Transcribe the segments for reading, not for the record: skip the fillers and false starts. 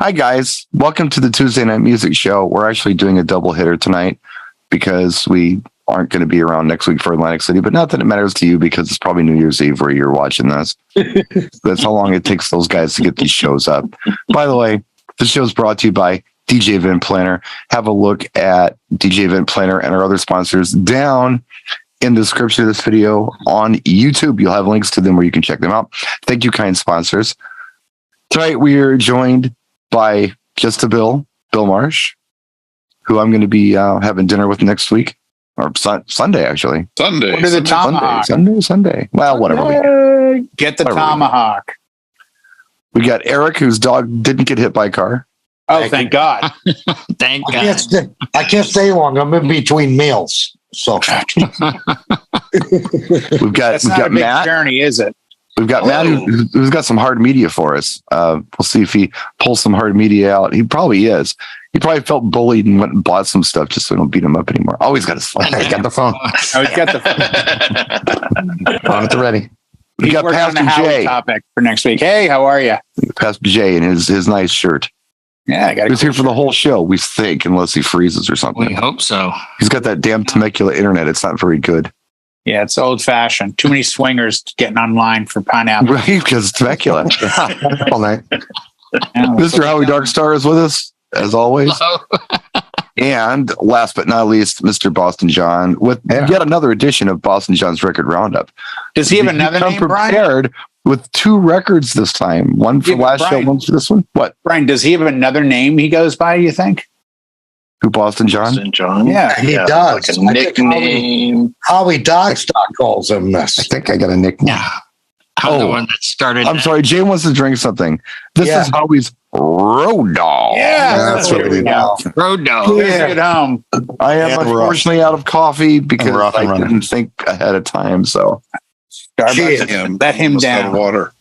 Hi, guys. Welcome to the Tuesday Night Music Show. We're actually doing a double hitter tonight because we aren't going to be around next week for Atlantic City, but not that it matters to you because it's probably New Year's Eve where you're watching this. That's how long it takes those guys to get these shows up. By the way, this show is brought to you by DJ Event Planner. Have a look at DJ Event Planner and our other sponsors down in the description of this video on YouTube. You'll have links to them where you can check them out. Thank you, kind sponsors. Tonight, we are joined by Just a Bill Marsh, who I'm going to be having dinner with next week, or Sunday, actually. Sunday. What is the tomahawk? Sunday. Well, whatever. Get the tomahawk. We got Eric, whose dog didn't get hit by a car. Oh, thank God. Thank God. I can't stay long. I'm in between meals. So we've got a big Matt. Journey, is it? We've got Matt, who's got some hard media for us. We'll see if he pulls some hard media out. He probably is. He probably felt bullied and went and bought some stuff just so we don't beat him up anymore. Oh, he's got his phone. I got the phone. Oh, he's got the phone. On at the ready. We got Pastor Jay. Topic for next week. Hey, how are you? Pastor Jay in his nice shirt. Yeah, I got. He's here for the whole show. We think, unless he freezes or something. We hope so. He's got that damn Temecula internet. It's not very good. Yeah, it's old fashioned. Too many swingers getting online for pineapple. Right, because it's Temecula. All night. Mr. Howie Darkstar is with us, as always. Hello. And last but not least, Mr. Boston John, with yet another edition of Boston John's Record Roundup. Does he have another name, prepared Brian? With 2 records this time. One for last show, one for this one. What? Brian, does he have another name he goes by, you think? Who, Boston John? Boston John? Yeah. He does. Like a nickname. Howie Dogstar calls him this. I think I got a nickname. Yeah. I'm the one that started. I'm sorry, Jay wants to drink something. This is Howie's Road Dog. Yeah, that's what we know. Road Dog. At home. I am unfortunately out of coffee because I didn't think ahead of time. So Starbucks, let him down. Water.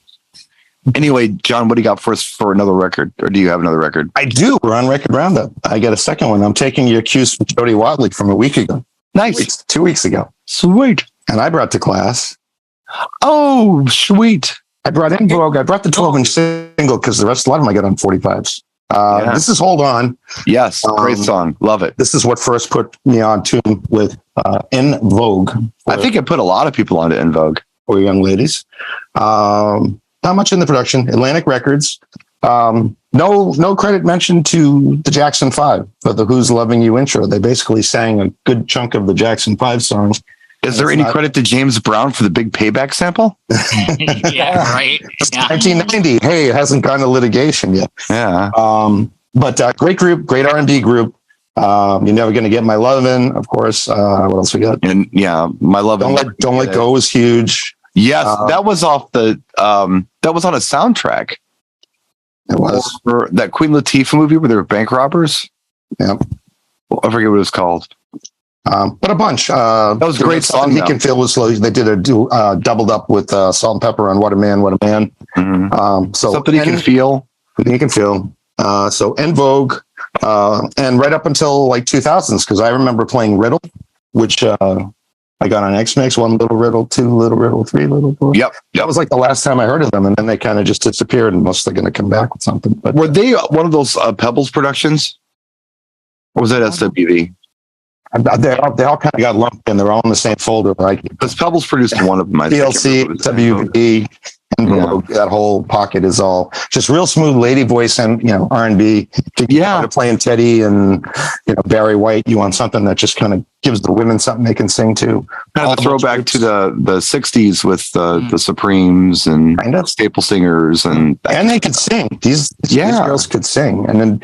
Anyway, John, what do you got for us for another record? Or do you have another record? I do. We're on Record Roundup. I got a second one. I'm taking your cues from Jody Watley from a week ago. Nice. 2 weeks ago. Sweet. And I brought to class. Oh, sweet. I brought In Vogue. I brought the 12-inch single because the rest, a lot of them I got on 45s. This is Hold On. Yes. Great song. Love it. This is what first put me on tune with In Vogue. I think it put a lot of people onto In Vogue. For young ladies. Not much in the production. Atlantic Records. No credit mentioned to the Jackson 5 for the Who's Loving You intro. They basically sang a good chunk of the Jackson 5 songs. Is there any credit to James Brown for the big payback sample? Yeah, right. Yeah. 1990. Hey, it hasn't gone to litigation yet. Yeah. But great group, great R&B group. You're Never Gonna Get My Lovin', of course. What else we got? And My Love. Don't Let Go was huge. Yes, that was off the that was on a soundtrack. It was for that Queen Latifah movie where they were bank robbers. Yeah. Well, I forget what it was called. But a bunch. That was a great song. He Can Feel was slow. They did a doubled up with Salt and Pepper on What a Man, What a Man. Mm-hmm. So Something He Can Feel. He Can Feel. So En Vogue, and right up until like 2000s, because I remember playing Riddle, which I got on X-Mix, 1 little riddle, 2 little riddle, 3 little riddle. Yep. That was like the last time I heard of them, and then they kind of just disappeared, unless they're going to come back with something. But were they one of those Pebbles productions? Or was that SWV? They all kind of got lumped in. They're all in the same folder, right? Because Pebbles produced one of them. TLC, WV, and that whole pocket is all just real smooth lady voice and R&B. Yeah, playing Teddy and Barry White. You want something that just kind of gives the women something they can sing to. Kind of a throwback to the 60s with the Supremes and staple singers and they could sing. These girls could sing, and then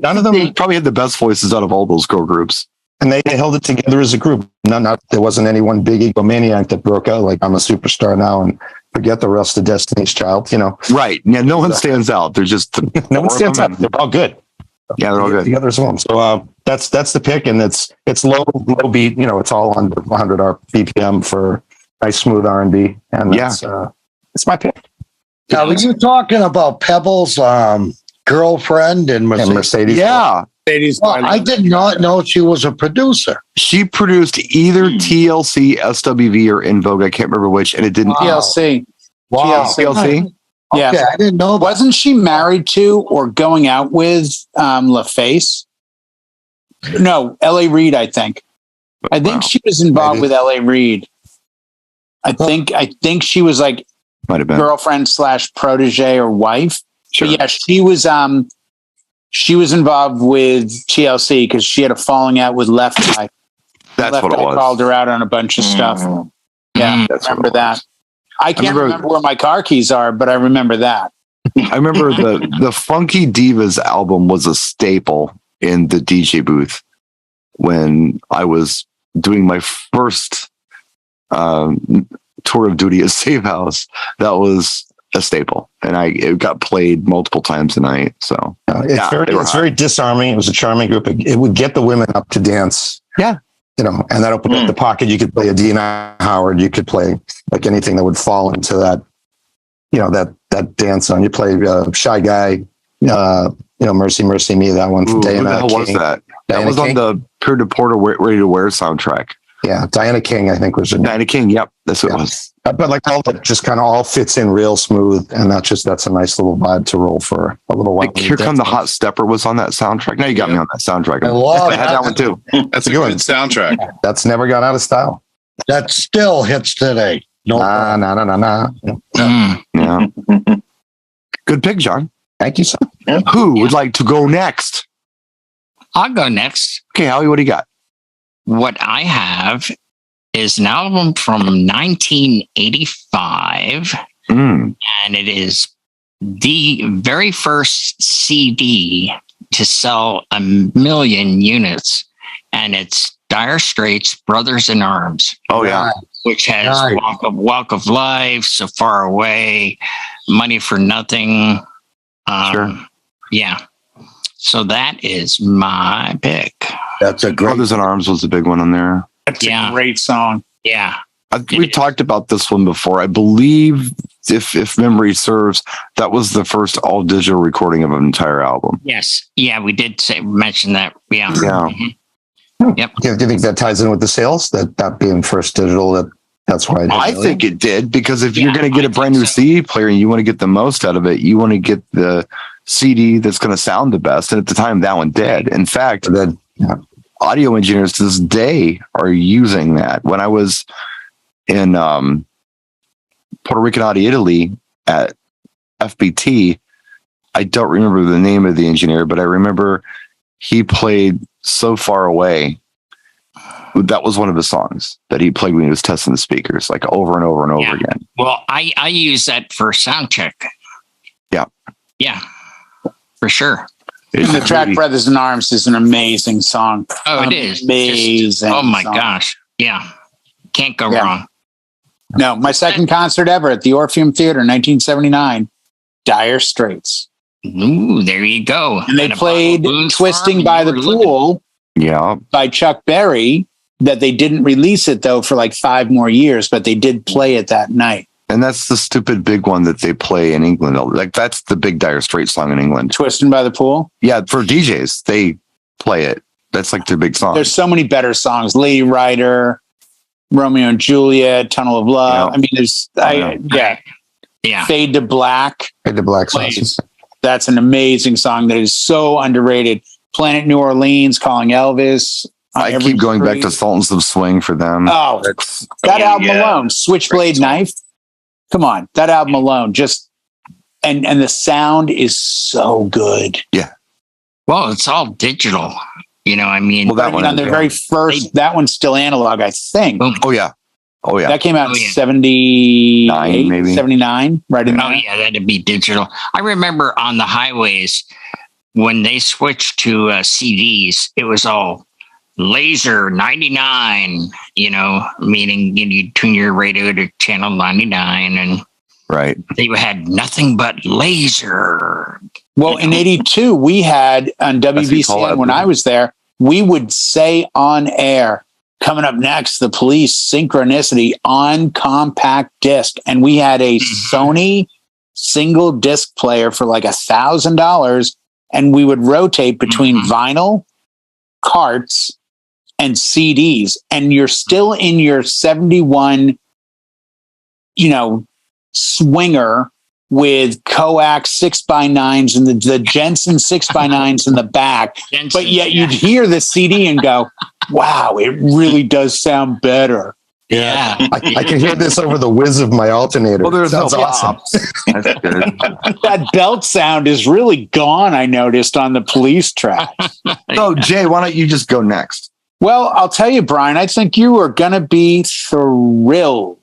none of them probably had the best voices out of all those girl groups. And they held it together as a group. There wasn't any one big egomaniac that broke out like I'm a superstar now and forget the rest of Destiny's Child. Right? Yeah, no one stands out. They're just no one stands out. They're all good. Yeah, they're all good together as well. So that's the pick, and it's low beat. It's all under 100 BPM for nice smooth R&B, and it's my pick. Now, were you talking about Pebbles' girlfriend and Mercedes? Yeah. Well, I did not know she was a producer. She produced either TLC, SWV, or In Vogue. I can't remember which, and it didn't. TLC. Wow. TLC. Yeah. Okay, I didn't know that. Wasn't she married to or going out with LaFace? No, L.A. Reid, I think. I think she was involved Maybe. with L.A. Reid. I think she was like Might have been. girlfriend / protege or wife. Sure. But yeah, she was involved with TLC because she had a falling out with Left Eye. That's Left what it Eye was. called her out on a bunch of stuff. Yeah, That's what remember it that. was. I can't remember where my car keys are, but I remember that. I remember the Funky Divas album was a staple in the DJ booth when I was doing my first tour of duty at Safe House. That was a staple, and it got played multiple times a night. So It's very disarming. It was a charming group. It would get the women up to dance. Yeah. And that opened up the pocket. You could play a Dina Howard. You could play like anything that would fall into that, that dance song. You play Shy Guy, Mercy, Mercy Me, that one. Who the Diana hell was King. that? Diana That was King? on the Peer to Porter Ready to Wear soundtrack. Yeah, Diana King, I think was her name. Diana King, yep, that's what it was. But like all that just kind of all fits in real smooth, and that's a nice little vibe to roll for a little while. Like, Here Come the Hot Stepper was on that soundtrack. Now you got me on that soundtrack. I love I had that one too. That's a good soundtrack. That's never gone out of style. That still hits today. No, Nah. Yeah. Good pick, John. Thank you, sir. Who would like to go next? I'll go next. Okay, Howie, what do you got? What I have is an album from 1985, Mm. and it is the very first CD to sell 1 million units, and it's Dire Straits' Brothers in Arms, Oh, yeah. which has Nice. Walk of Life, So Far Away, Money for Nothing. Sure. Yeah. So that is my pick. that's a great. Brothers in Arms was a big one on there. That's Yeah. a great song. Yeah. We've talked about this one before. I believe, if memory serves, that was the first all digital recording of an entire album. Yes. Yeah, we did mention that. Yeah. Yeah. Mhm. Do you think that ties in with the sales? That being first digital, that's why I think it did, because if you're Yeah, going to get I a brand new think so. CD player and you want to get the most out of it, you want to get the CD that's going to sound the best. And at the time, that one did. In fact, audio engineers to this day are using that. When I was in Puerto Rican Audio Italy at FBT, I don't remember the name of the engineer, but I remember he played So Far Away. That was one of his songs that he played when he was testing the speakers, like over and over and over Yeah. again. Well, I use that for sound check. Yeah. Yeah. For sure. It's And the track really- Brothers in Arms is an amazing song. Oh, it is. Amazing. Just- oh my song. gosh. Yeah. Can't go Yeah. wrong. No, my second concert ever at the Orpheum Theater, 1979, Dire Straits. Ooh, there you go. And they At a played Bottle Blues Twisting Farm, by you the were looking- Pool Yeah. by Chuck Berry, that they didn't release it though for like 5 more years, but they did play it that night. And that's the stupid big one that they play in England. Like, that's the big Dire Straits song in England. Twisting by the Pool. Yeah, for DJs, they play it. That's like their big song. There's so many better songs. Lady Rider, Romeo and Juliet, Tunnel of Love. Yeah. I mean, there's Yeah. Fade to Black. the Black Please. Sauce. That's an amazing song that is so underrated. Planet New Orleans, Calling Elvis. On I Every keep going back Street. to Sultans of Swing for them. Oh, that album alone, Switchblade Knife. Come on, that album alone, just and the sound is so good. Well, it's all digital. I mean, Well, that one on their is, very first, that one's still analog, I think. boom. Oh, yeah. Oh, yeah. That came out Oh, yeah. in 78, Nine, maybe. 79, right in Oh, there. yeah, that'd be digital. I remember on the highways when they switched to CDs, it was all laser 99, meaning you tune your radio to channel 99 and Right. they had nothing but laser. Well, in 82, we had on WBCN when I was there, we would say on air, coming up next, The Police, Synchronicity on compact disc. And we had a Sony single disc player for like $1,000. And we would rotate between vinyl, carts, and CDs. And you're still in your 71, swinger with coax 6x9s and the Jensen 6x9s in the back. But yet you'd hear the CD and go, wow, it really does sound better. Yeah. I can hear this over the whiz of my alternator. Well, there's Sounds no awesome. pops. That's good. That belt sound is really gone, I noticed, on the Police track. So, Jay, why don't you just go next? Well, I'll tell you, Brian, I think you are going to be thrilled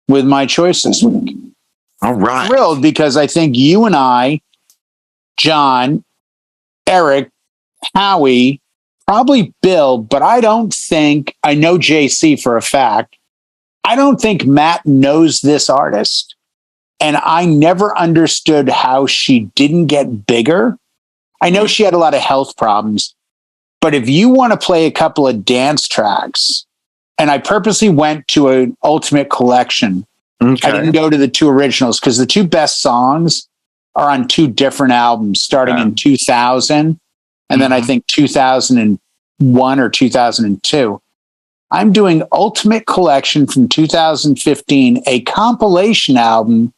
with my choice this week. All right. Thrilled because I think you and I, John, Eric, Howie, probably Bill, but I don't think, I know JC for a fact, I don't think Matt knows this artist. And I never understood how she didn't get bigger. I know she had a lot of health problems, but if you want to play a couple of dance tracks, and I purposely went to an Ultimate Collection. Okay. I didn't go to the two originals because the two best songs are on two different albums starting in 2000 and then I think 2001 or 2002. I'm doing Ultimate Collection from 2015, a compilation album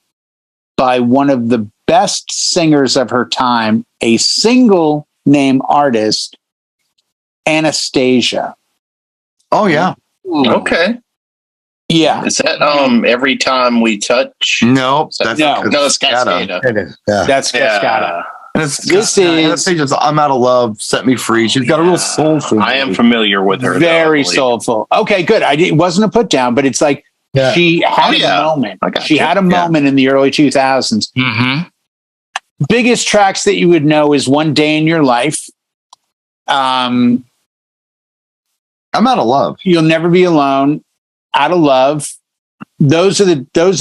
by one of the best singers of her time, a single name artist, Anastasia. Oh, yeah. Okay. Yeah. Is that Every Time We Touch? No, That's No. it's Cascada. It is. Yeah. That's Cascada. And it's, This is- Anastasia's I'm Out of Love, Set Me Free. She's got a real soulful. I am familiar with her. Very though, I believe. soulful. Okay, good. It wasn't a put down, but it's like Yeah. she had yeah. a moment. I got She you. had a moment in the early 2000s. Mm-hmm. Biggest tracks that you would know is One Day in Your Life. I'm Out of Love. You'll Never Be Alone, Out of Love. Those are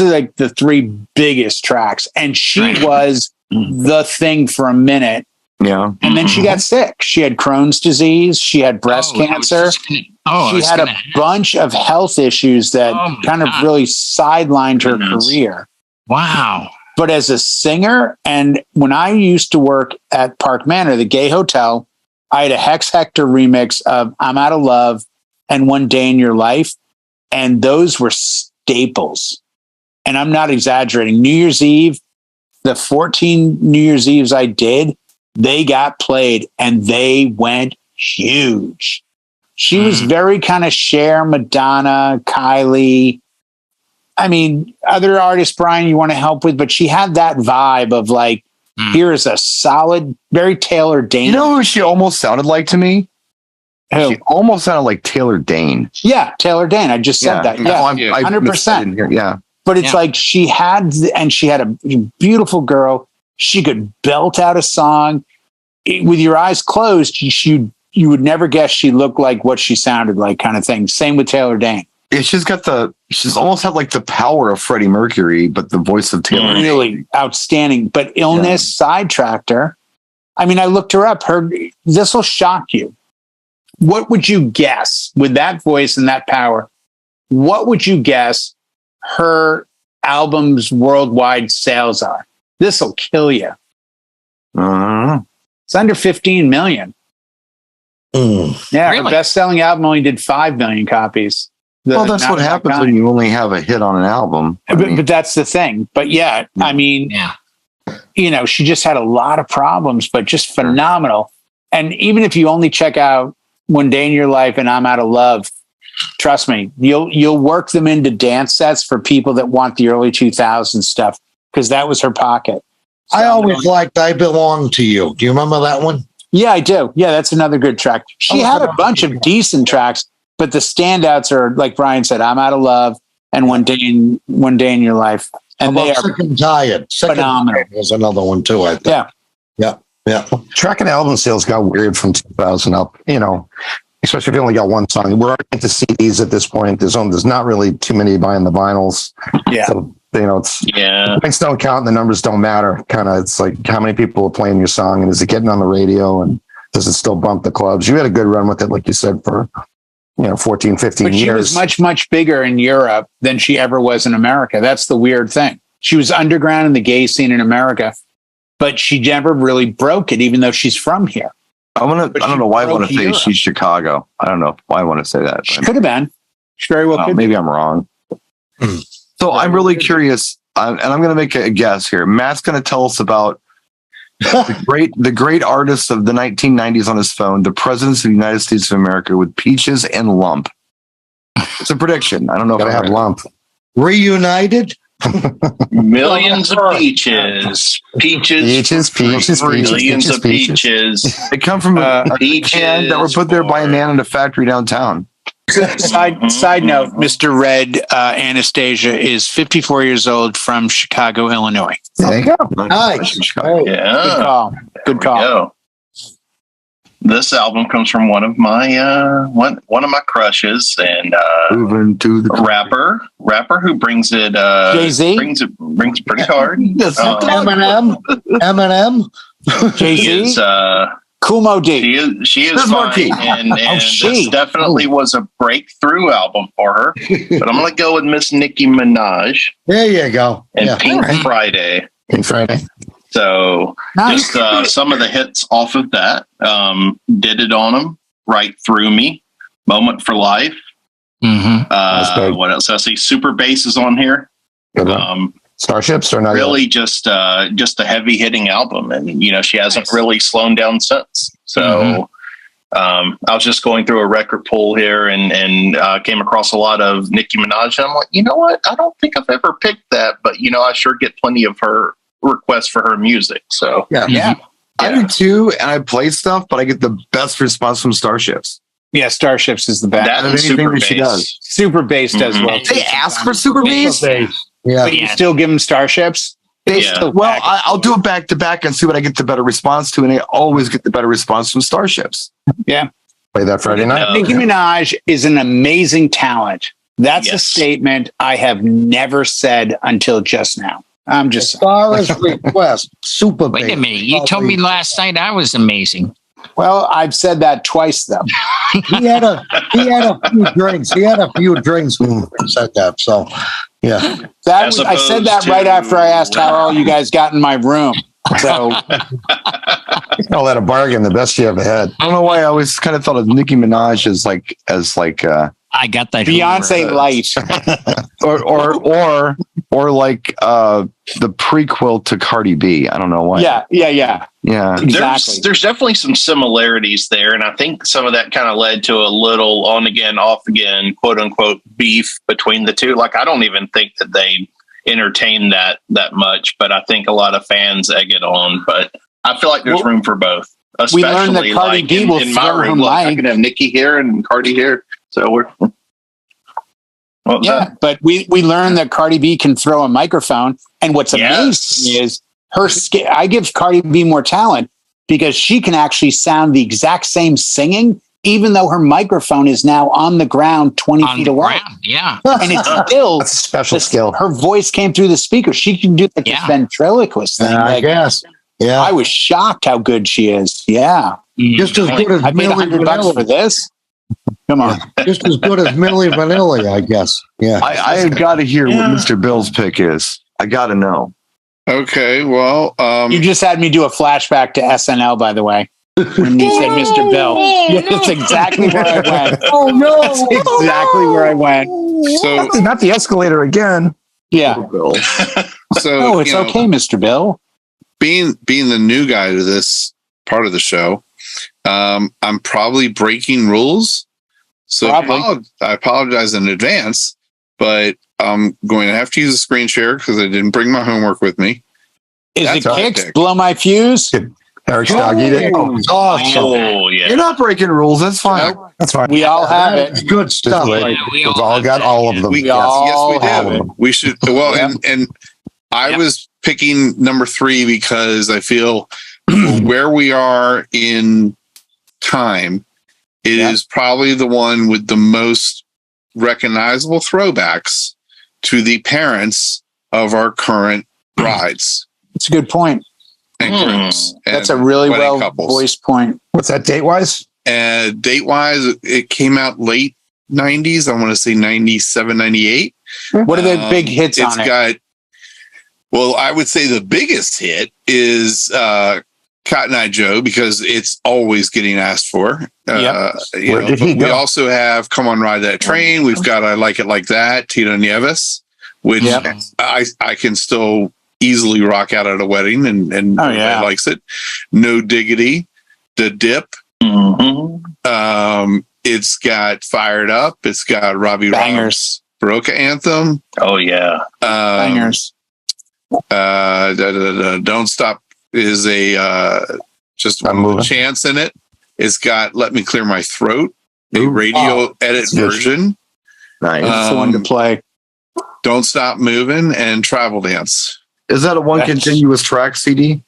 like the three biggest tracks. And she Right. was the thing for a minute. Yeah. And then she got sick. She had Crohn's disease. She had breast cancer. She had a bunch of health issues that Oh my kind of God. really sidelined her Goodness. career. Wow. But as a singer, and when I used to work at Park Manor, the gay hotel, I had a Hex Hector remix of I'm Out of Love and One Day in Your Life. And those were staples. And I'm not exaggerating. New Year's Eve, the 14 New Year's Eves I did, they got played and they went huge. She was very kind of Cher, Madonna, Kylie. I mean, other artists, Brian, you want to help with, but she had that vibe of like, here is a solid, very Taylor Dane. You know who she almost sounded like to me? Who? She almost sounded like Taylor Dane. Yeah, Taylor Dane. I just said that. Yeah, No, I 100%. missed that in here. Yeah. but it's Yeah. like she had a beautiful girl. She could belt out a song with your eyes closed. You would never guess she looked like what she sounded like, kind of thing. Same with Taylor Dane. Yeah, she's almost had like the power of Freddie Mercury, but the voice of Taylor. Really outstanding. But illness sidetracked her. I mean, I looked her up. This will shock you. What would you guess with that voice and that power? What would you guess her album's worldwide sales are? This will kill you. It's under 15 million. Yeah, Really? her best-selling album only did 5 million copies. Well, that's what happens when you only have a hit on an album. But that's the thing. But yeah, I mean, Yeah. she just had a lot of problems, but just phenomenal. And even if you only check out One Day in Your Life and I'm Out of Love, trust me, you'll work them into dance sets for people that want the early 2000s stuff, because that was her pocket. I always liked I Belong to You. Do you remember that one? Yeah, I do. Yeah, that's another good track. She had a bunch of decent tracks, but the standouts are, like Brian said, I'm Out of Love and One Day in Your Life. And How they about are Sick and Tired? Sick and phenomenal. Tired was another one too, I think. Yeah. Tracking album sales got weird from 2000 up, especially if you only got one song. We're into CDs at this point. There's not really too many buying the vinyls. Yeah. So, it's Yeah. points don't count and the numbers don't matter. Kind of, it's like how many people are playing your song and is it getting on the radio and does it still bump the clubs? You had a good run with it, like you said, for 14, 15 But she years. was much, much bigger in Europe than she ever was in America. That's the weird thing. She was underground in the gay scene in America, but she never really broke it, even though she's from here. I don't know why I want to say Europe. she's Chicago. I don't know why I want to say that. She could have been. She very well could. Maybe I'm wrong. So I'm really curious. and I'm going to make a guess here. Matt's going to tell us about the great artist of the 1990s on his phone, the presidents of the United States of America with Peaches and Lump. It's a prediction. I don't know if Gotta I have Lump. Reunited. Millions of peaches. Peaches. Millions of peaches. They come from a can that were put there by a man in a factory downtown. Side note, Mr. Red Anastasia is 54 years old from Chicago, Illinois. There you go. Nice. Hey. Yeah. Good call. Go. This album comes from one of my one of my crushes, and Moving to the rapper who brings it Jay-Z? brings it pretty hard. Eminem. Jay-Z? He is Kumo D. she is fine, and this definitely was a breakthrough album for her. But I'm gonna go with Miss Nicki Minaj There you go. and Pink Friday. Pink Friday. So Nice. just some of the hits off of that. Did It On 'Em, Right Through Me, Moment for Life. Mm-hmm. What else? I see Super Bass is on here. Good one. Starships or not? Really just a heavy hitting album. And, she hasn't really slowed down since. So I was just going through a record pool here and came across a lot of Nicki Minaj. And I'm like, you know what? I don't think I've ever picked that, but I sure get plenty of her requests for her music. So Yeah. I do too, and I play stuff, but I get the best response from Starships. Yeah, Starships is the best. that and anything Super that she Bass. does. Super Bass does well. too They ask for sometimes. Super Bass? Yeah. But you still give them Starships? They Yeah. still, well, I'll do it back to back and see what I get the better response to, and I always get the better response from Starships. Yeah. Play that Friday night. Nicki Minaj is an amazing talent. That's a Yes. statement I have never said until just now. I'm just As far as request, Super Wait a Bass. minute. You told me last night I was amazing. well, I've said that twice though. He had a few drinks. He had a few drinks when he said that. So, yeah. As I said opposed that right to- after I asked how all you guys got in my room. So Call that a bargain. The best you ever had. I don't know why I always kind of thought of Nicki Minaj as like I got that. Beyonce light. or like the prequel to Cardi B. I don't know why. Yeah. Yeah. Exactly. There's definitely some similarities there, and I think some of that kind of led to a little on again, off again, quote unquote beef between the two. Like I don't even think that they entertain that much, but I think a lot of fans egg it on. But I feel like there's room for both. We learned that Especially Cardi like B will in my throw her room, look, I mic. can have Nikki here and Cardi here, so we're. What was Yeah, that? but we learned that Cardi B can throw a microphone, and what's Yes. amazing is her skill. I give Cardi B more talent because she can actually sound the exact same singing, even though her microphone is now on the ground 20 on feet the away, ground. Yeah. and it's still That's a special skill. her voice came through the speaker. She can do like Yeah. this ventriloquist thing. I Like, guess. Yeah. I was shocked how good she is. Yeah, Just as good as I paid Millie $100 for Vanilli. this. Come on. Just as good as Millie Vanilli, I guess. Yeah. I have got to hear what Mr. Bill's pick is. I got to know. Okay, well, You just had me do a flashback to SNL, by the way, when you said Mr. Bill. That's exactly where I went. Oh, no. That's exactly where I went. so Not the escalator again. Yeah. Bill. so Oh, it's okay, Mr. Bill. being the new guy to this part of the show, I'm probably breaking rules. So Probably. I apologize in advance, but I'm going to have to use a screen share because I didn't bring my homework with me. Is That's it our kicks? pick. Blow my fuse? Eric's dog eat it. Awesome. Oh yeah. You're not breaking rules. That's fine. That's fine. We all have That's it. good stuff. Just Yeah, we We've all all have got that. all of them. We Yes. all Yes, we have do. it. We should. Well, Yeah. and I Yep. was picking number 3 because I feel where we are in time, it Yeah. is probably the one with the most recognizable throwbacks to the parents of our current brides It's a good point. and grooms. That's a and really wedding well couples. voiced point. What's that date wise? And date wise, it came out late 90s. I want to say 97, 98. What are the big hits It's on it? got, well, I would say the biggest hit is Cotton Eye Joe because it's always getting asked for. Yep. Where did he but we go? also have Come On Ride That Train. We've got I Like It Like That, Tito Nieves. which I can still easily rock out at a wedding, and everybody likes it. No Diggity, The Dip. It's got Fired Up. It's got Robbie Bangers. Baroka Anthem. Oh yeah, bangers. Don't Stop is a just one chance in it. It's got Let Me Clear My Throat, a radio edit version. Nice. That's the one to play. Don't Stop Moving and Travel Dance. Is that a one continuous track CD?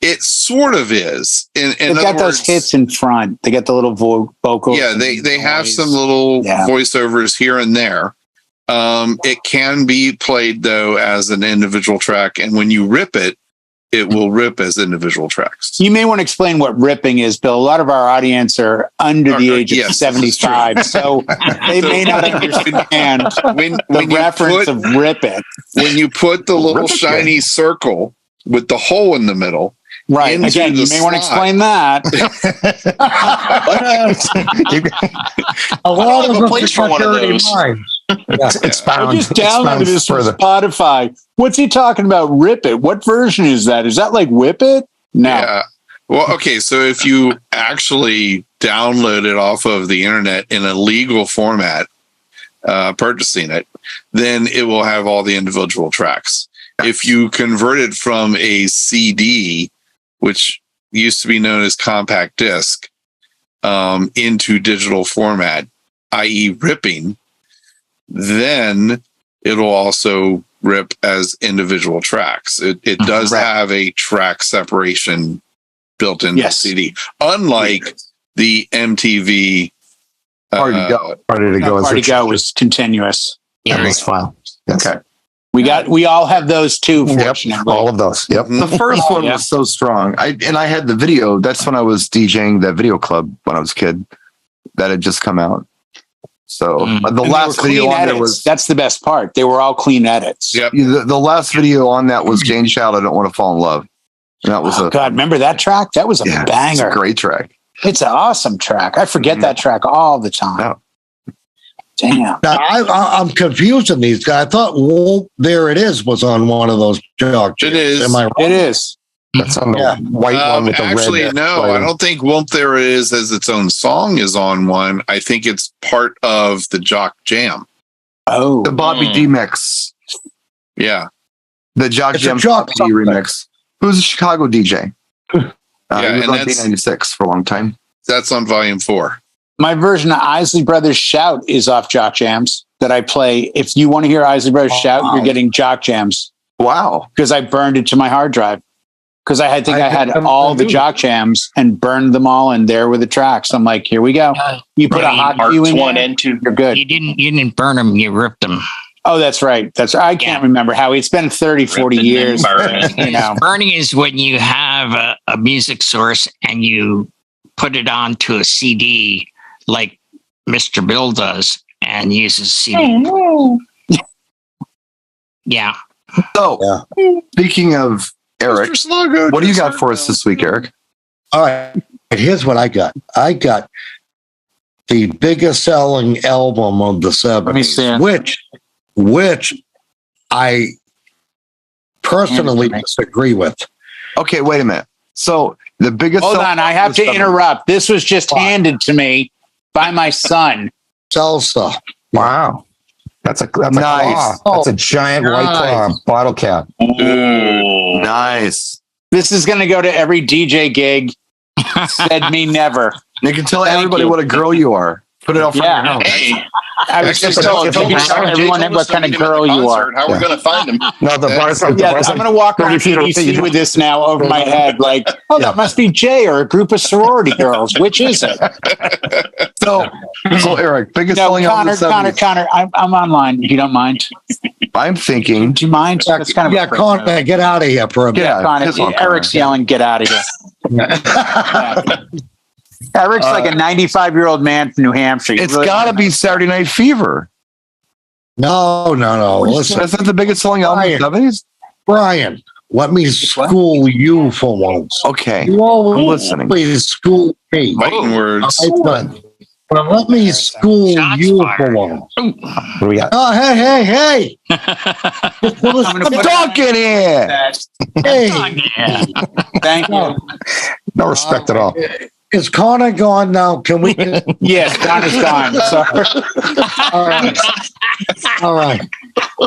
It sort of is. They got those hits in front. They got the little vocals. Yeah, they have some little voiceovers here and there. It can be played though as an individual track, and when you rip it, it will rip as individual tracks. You may want to explain what ripping is, Bill. A lot of our audience are under the age of 75, so they may not understand the reference of ripping. When you put the little shiny circle with the hole in the middle, right? Again, you may want to explain that. A lot of them place for one of those. It's bound. I just downloaded this from Spotify. What's he talking about? Rip It. What version is that? Is that like Whip It? No. Yeah. Well, okay. So if you actually download it off of the internet in a legal format, purchasing it, then it will have all the individual tracks. If you convert it from a CD, which used to be known as compact disc, into digital format, i.e. ripping, then it'll also rip as individual tracks. It does have a track separation built into the CD, unlike the MTV Party to Go was continuous. Nice file. Okay. We all have those too, fortunately. Yep, all of those. Yep. The first one was so strong. I had the video. That's when I was DJing that video club when I was a kid that had just come out. So the last video on there was... That's the best part. They were all clean edits. Yep. The last video on that was Jane Child, I Don't Want to Fall in Love. And that was God, remember that track? That was a banger. It's a great track. It's an awesome track. I forget that track all the time. Yeah. Damn. Now, I'm confused in these guys. I thought There It Is was on one of those jock jams. It is. Am I wrong? It is. That's on the white one with the red. Actually, no, I don't think Won't There It Is as its own song is on one. I think it's part of the Jock Jam. Oh. The Bobby D mix. Yeah. The Jock Jam D remix. Who's a Chicago DJ? He was on B96 for a long time. That's on volume 4. My version of Isley Brothers Shout is off Jock Jams that I play. If you want to hear Isley Brothers Shout, you're getting Jock Jams. Wow. Because I burned it to my hard drive. Because I had all the Jock Jams and burned them all, and there were the tracks. I'm like, here we go. You put a hot cue in there, and 2. You're good. You didn't burn them. You ripped them. Oh, that's right. I can't remember how. It's been 30, 40 years. Burning is when you have a music source and you put it onto a CD like Mr. Bill does and uses CD. Yeah. So, speaking of Eric, what do you got for us this week, Eric? All right. Here's what I got. I got the biggest selling album of the 70s, which I personally disagree with. Okay, wait a minute. So the biggest... Hold on, I have to interrupt. This was just handed to me by my son. Salsa. Wow. That's a nice. That's a giant white claw bottle cap. Ooh. Nice. This is going to go to every DJ gig. Said me never. You can tell everybody what a girl you are. Put it out front of your house. Hey, I was just told everyone what kind of girl you are. How we're going to find him? No, the bar's I'm going to walk around DC with this now over my head. Like, that must be Jay or a group of sorority girls. Which is it? So Eric, biggest selling album of the 70s. Connor, I'm online. If you don't mind. I'm thinking. Do you mind? That's kind of Connor, get out of here for a minute. Connor, Eric's yelling, get out of here. Eric's like a 95-year-old man from New Hampshire. It's got to be Saturday Night Fever. No. Listen, that's not the biggest selling album of the 70s? Brian, let me school you for once. Okay. You I'm listening. Please school me. Fighting words. Well, let me school Shots you fired. for one. What do we got? Oh, hey. I'm I'm talking here. Hey, Yeah. Thank you. No respect at all. is Connor gone now? Can we? Yes, Connor's gone. Sorry. All right. All right.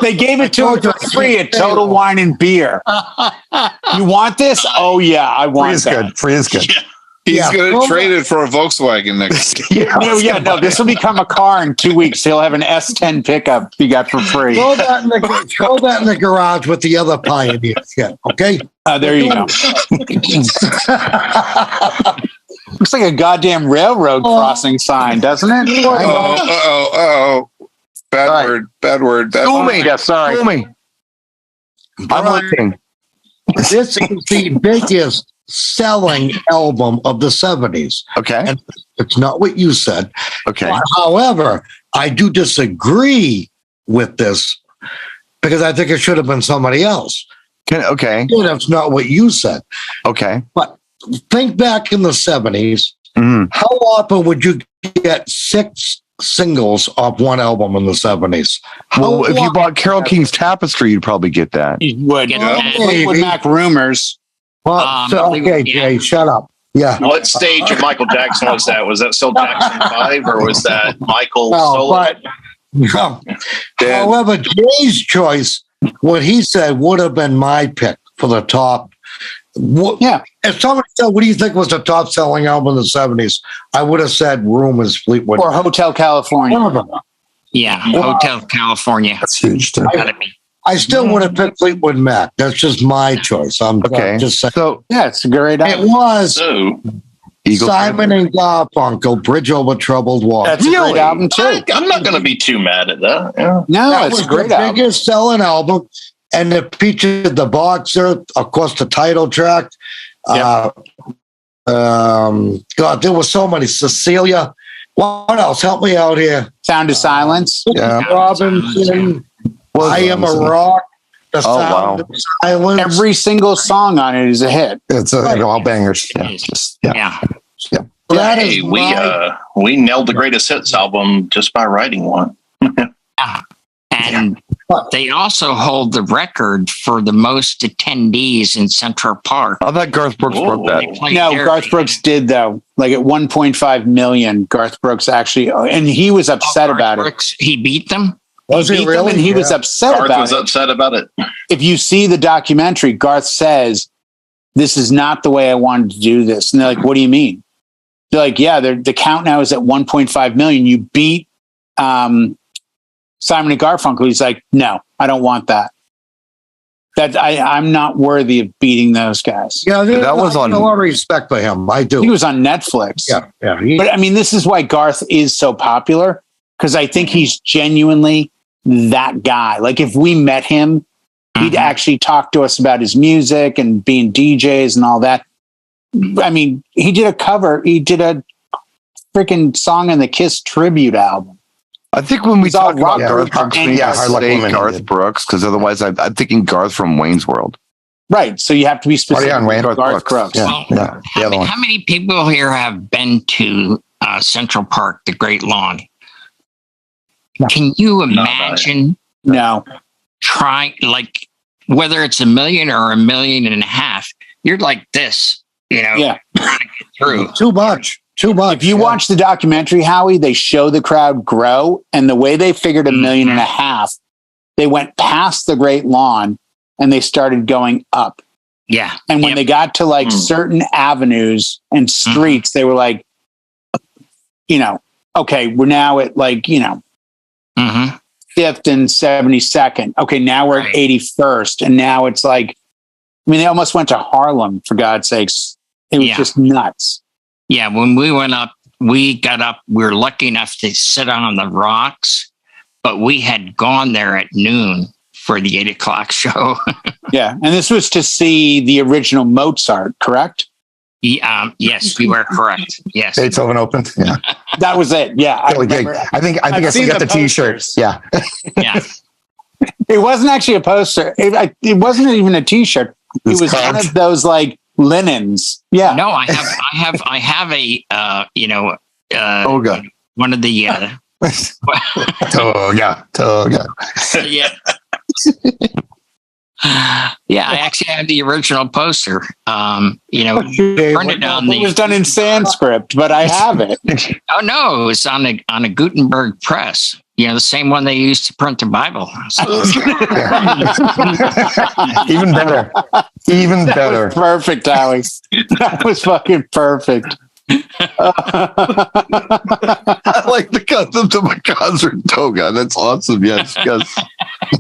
They gave it to him for free at Total Wine and Beer. You want this? Oh, yeah, I Free want is that. good. Free is good. He's Yeah. going to trade it for a Volkswagen next year. No, this will become a car in 2 weeks. He'll have an S10 pickup he got for free. Throw that in the garage with the other Pioneers. Yeah. Okay. There you go. Looks like a goddamn railroad crossing sign, doesn't it? Oh. Bad All right. word. Bad word. Bad Fool word. me. Yeah, sorry. Fool me. I'm listening. This is the biggest selling album of the 70s. Okay. And it's not what you said. Okay. However, I do disagree with this because I think it should have been somebody else. Okay. That's not what you said. Okay. But think back in the 70s, Mhm. how often would you get 6 singles off one album in the 70s? Well, if you bought Carole King's Tapestry, you'd probably get that. You would. Yeah. Fleetwood Mac rumors. Okay, Jay, shut up. Yeah. What stage of Michael Jackson was that? Was that still Jackson 5 or was that Michael No, solo? but no. However, Jay's choice, what he said would have been my pick for the top. Yeah. If somebody said, what do you think was the top selling album in the 70s? I would have said Room is Fleetwood. Or Hotel California. Yeah. Hotel California. That's huge, too. Gotta be. I still would have picked Fleetwood Mac. That's just my choice. I'm Okay. just saying. So Yeah, it's a great It album. was So Eagle. Simon and Garfunkel, Bridge Over Troubled Water. That's a great album, too. I'm not going to be too mad at that. Yeah. No, That it's was a great the album. biggest selling album, and it featured the boxer, of course, the title track. God, there were so many. Cecilia. What else? Help me out here. Sound of Silence. Yeah. Robinson. I Am a Rock. The Sound of Silence. Every single song on it is a hit. It's all bangers. Yeah. Yeah. That Hey, is my- we nailed the greatest hits album just by writing one. And they also hold the record for the most attendees in Central Park. I thought Garth Brooks broke They that. played No, there. Garth Brooks did, though. Like at 1.5 million, Garth Brooks actually, and he was upset Garth about Brooks, he beat them. Was it. he Beat them really? and he was Yeah. upset Garth about was it. upset about it. If you see the documentary, Garth says, "This is not the way I wanted to do this." And they're like, "What do you mean?" They're like, "Yeah, the count now is at 1.5 million. You beat Simon and Garfunkel." He's like, "No, I don't want that. I'm not worthy of beating those guys." Yeah, That was I on- have a lot of respect for him. I do. He was on Netflix. Yeah. But I mean, this is why Garth is so popular, because I think he's genuinely that guy. Like if we met him, he'd actually talk to us about his music and being DJs and all that. I mean, he did a freaking song in the Kiss tribute album. I think when we It's all talk about rock Garth Brooks, we and- need Yeah, to Hard Luck say Woman, he Garth did. Brooks, because otherwise I'm thinking Garth from Wayne's World. Right. So you have to be specific. on, Wayne. Garth Garth Brooks. Yeah. Well, The other one. how many people here have been to Central Park, the Great Lawn? No. Can you imagine No. trying, like, whether it's 1 million or 1.5 million, you're like this, Yeah. trying to get through. Too much. If you watch the documentary, Howie, they show the crowd grow, and the way they figured 1.5 million, they went past the Great Lawn and they started going up. Yeah. And when they got to like certain avenues and streets, they were like, okay, we're now at like, Mm-hmm. 5th and 72nd. Okay, now we're at Right. 81st. And now it's like, I mean, they almost went to Harlem, for God's sakes. It was Yeah. just nuts. Yeah. When we went up, we got up, we were lucky enough to sit on the rocks, but we had gone there at noon for the 8:00 show. Yeah. And this was to see the original Mozart, correct? Yes, you are correct. Yes. Beethoven opened. Yeah. That was it. Yeah. Really big. I think I I've still seen got the T-shirt. posters. Yeah. Yeah. It wasn't actually a poster. It wasn't even a T-shirt. It It's was one carved. of those like linens. Yeah. No, I have a Olga. one of the Toga. yeah. Yeah, I actually have the original poster. Print it on it was done in Sanskrit, but I have it. Oh no, it was on a Gutenberg press. The same one they used to print the Bible. So. Even better. That was perfect, Howie. That was fucking perfect. I like the concept of a concert toga. That's awesome. Yes.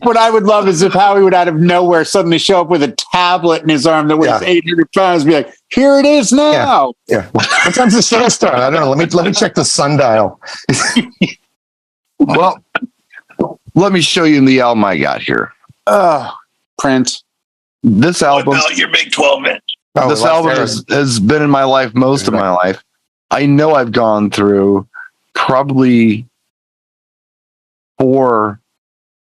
What I would love is if Howie would out of nowhere suddenly show up with a tablet in his arm that weighs 800 pounds, be like, "Here it is now." Yeah. What time's the sun start? I don't know. Let me check the sundial. Well, let me show you the album I got here. Prince. This album. What about your big 12-inch? This album has been in my life most of my life. I know I've gone through probably 4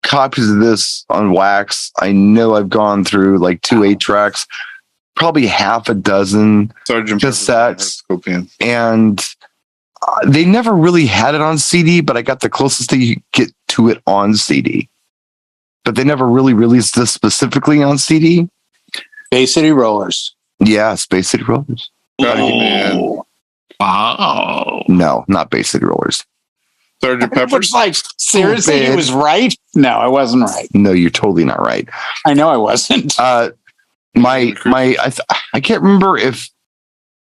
copies of this on wax. I know I've gone through like 2 8-tracks, probably half a dozen cassettes, and they never really had it on CD, but I got the closest that you get to it on CD. But they never really released this specifically on CD. Bay City Rollers. Yeah, Space City Rollers. Oh. Wow. No, not Bay City Rollers. Sgt. Pepper's. Like, seriously, it was right? No, I wasn't right. No, you're totally not right. I know I wasn't. I can't remember if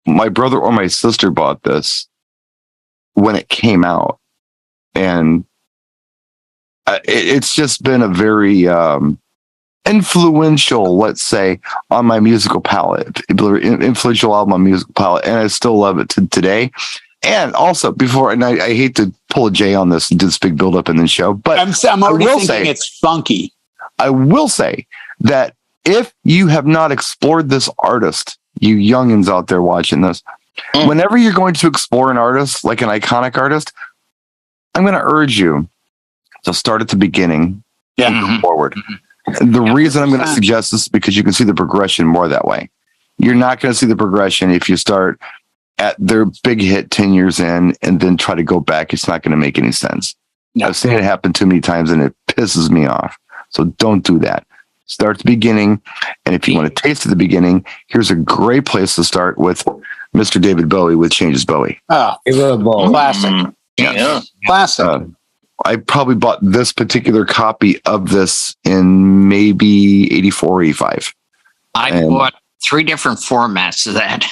my brother or my sister bought this when it came out, and it's just been a very influential, let's say, on my musical palette. Influential album on musical palette, and I still love it to today. And also, I hate to pull a J on this and do this big build up in the show, but I'm already thinking it's funky. I will say that if you have not explored this artist, you youngins out there watching this, whenever you're going to explore an artist, like an iconic artist, I'm going to urge you to start at the beginning and go forward. The reason I'm going to suggest this is because you can see the progression more that way. You're not going to see the progression if you start at their big hit 10 years in and then try to go back. It's not going to make any sense. No. I've seen it happen too many times and it pisses me off. So don't do that. Start at the beginning. And if you want to taste at the beginning, here's a great place to start with Mr. David Bowie with Changes Bowie. Oh, classic. Yeah. Classic. I probably bought this particular copy of this in maybe 84, 85. I bought 3 different formats of that.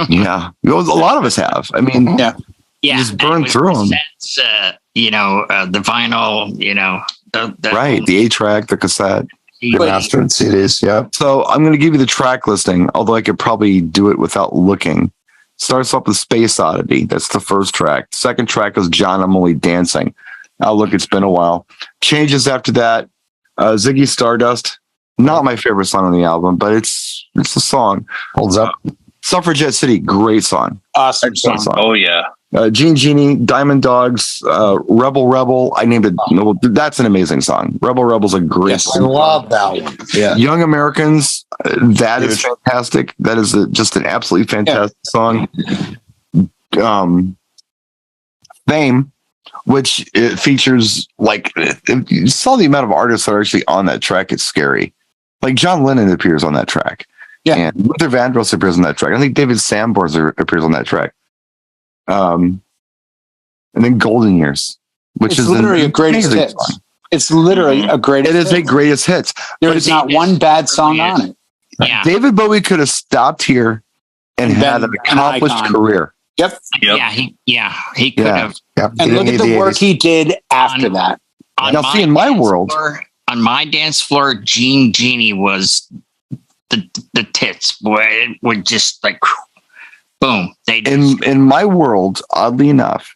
Yeah. A lot of us have. I mean, yeah. You just burn through them. The vinyl, right. The 8-track, the cassette. The mastered CDs, yeah. So I'm going to give you the track listing, although I could probably do it without looking. Starts off with Space Oddity. That's the first track. Second track is John, I'm Only Dancing. Oh, look, it's been a while. Changes after that. Ziggy Stardust. Not my favorite song on the album, but it's a song. Holds up. Suffragette City, great song. Awesome song. Oh, yeah. Gene Genie, Diamond Dogs, Rebel Rebel. I named it. No, that's an amazing song. Rebel Rebel's a great song. I love that one. Yeah. Young Americans, that is fantastic. That is just an absolutely fantastic song. Fame, which it features, like, if you saw the amount of artists that are actually on that track, it's scary. Like John Lennon appears on that track. Yeah. And Luther Vandross appears on that track. I think David Sanborn appears on that track. And then Golden Years, which is literally a greatest hits. Song. It's literally a greatest hits. It is a greatest hits. There's not one bad song on it. Yeah. David Bowie could have stopped here and had an accomplished career. Yep. Yeah, he could have. Yep. And look at the work he did after that. Now, see, in my world, on my dance floor, Genie was the tits. Boy, it would just like, boom. In my world, oddly enough,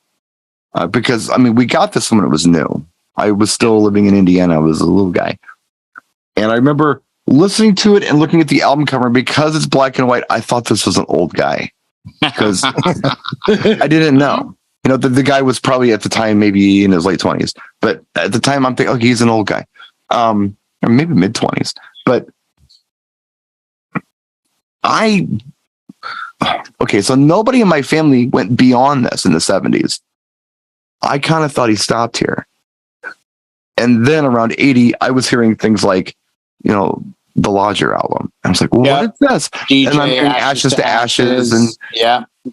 because I mean, we got this when it was new. I was still living in Indiana. I was a little guy, and I remember listening to it and looking at the album cover. Because it's black and white, I thought this was an old guy because I didn't know. You know, the guy was probably at the time maybe in his late 20s, but at the time I'm thinking, okay, he's an old guy, or maybe mid 20s. But okay, so nobody in my family went beyond this in the 70s. I kind of thought he stopped here. And then around 80, I was hearing things like, the Lodger album. I was like, well, what is this? DJ and I'm hearing Ashes to Ashes and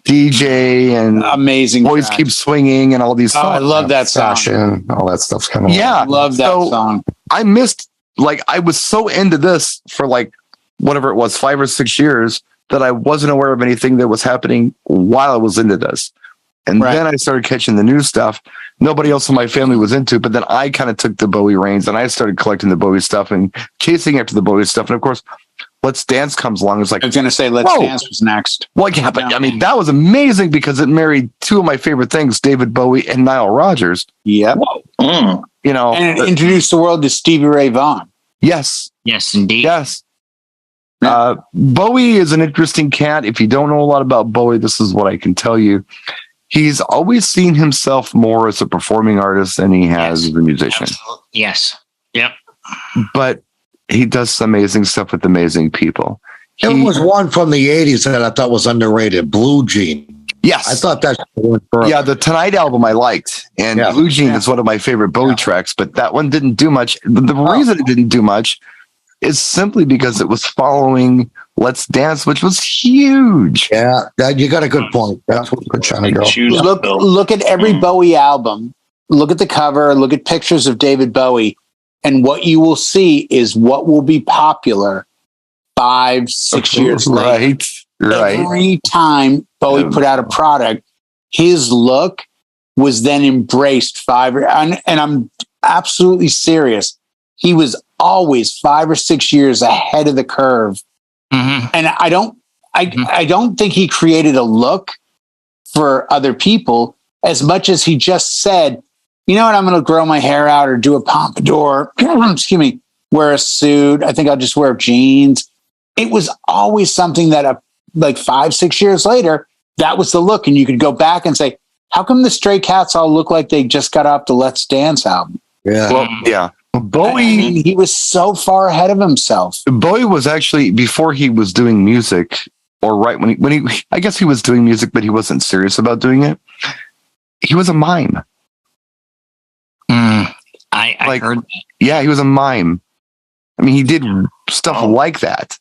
DJ and amazing. Boys Keep Swinging and all these songs. I love that song. Fashion, all that stuff's coming. Yeah. I love that song. I missed, I was so into this for whatever it was, 5 or 6 years that I wasn't aware of anything that was happening while I was into this. And then I started catching the new stuff. Nobody else in my family was into it, but then I kind of took the Bowie reins and I started collecting the Bowie stuff and chasing after the Bowie stuff. And of course, Let's Dance comes along. It's like, I was going to say, Let's Dance was next. Well, yeah, but I mean, that was amazing because it married two of my favorite things, David Bowie and Nile Rodgers. Yep. And it introduced the world to Stevie Ray Vaughan. Yes. Yes, indeed. Yes. Bowie is an interesting cat. If you don't know a lot about Bowie, this is what I can tell you. He's always seen himself more as a performing artist than he has as a musician. Absolutely. Yes. Yep. But he does some amazing stuff with amazing people. There was one from the 80s that I thought was underrated, Blue Jean. Yes. I thought that. Yeah, the Tonight album I liked. And Blue Jean is one of my favorite Bowie tracks, but that one didn't do much. The reason it didn't do much is simply because it was following Let's Dance, which was huge. Yeah, you got a good point. That's what good China girl. Look at every Bowie album. Look at the cover. Look at pictures of David Bowie, and what you will see is what will be popular 5-6 years later. Right. Every time Bowie put out a product, his look was then embraced and I'm absolutely serious. He was always 5 or 6 years ahead of the curve. Mm-hmm. And I don't think he created a look for other people as much as he just said, you know what, I'm going to grow my hair out or do a pompadour, excuse me, wear a suit. I think I'll just wear jeans. It was always something that 5-6 years later, that was the look. And you could go back and say, how come the Stray Cats all look like they just got off the Let's Dance album? Yeah. Well, yeah. Bowie, he was so far ahead of himself. Bowie was actually, before he was doing music, or right when he I guess he was doing music, but he wasn't serious about doing it. He was a mime. I heard that. Yeah, he was a mime. I mean, he did stuff like that.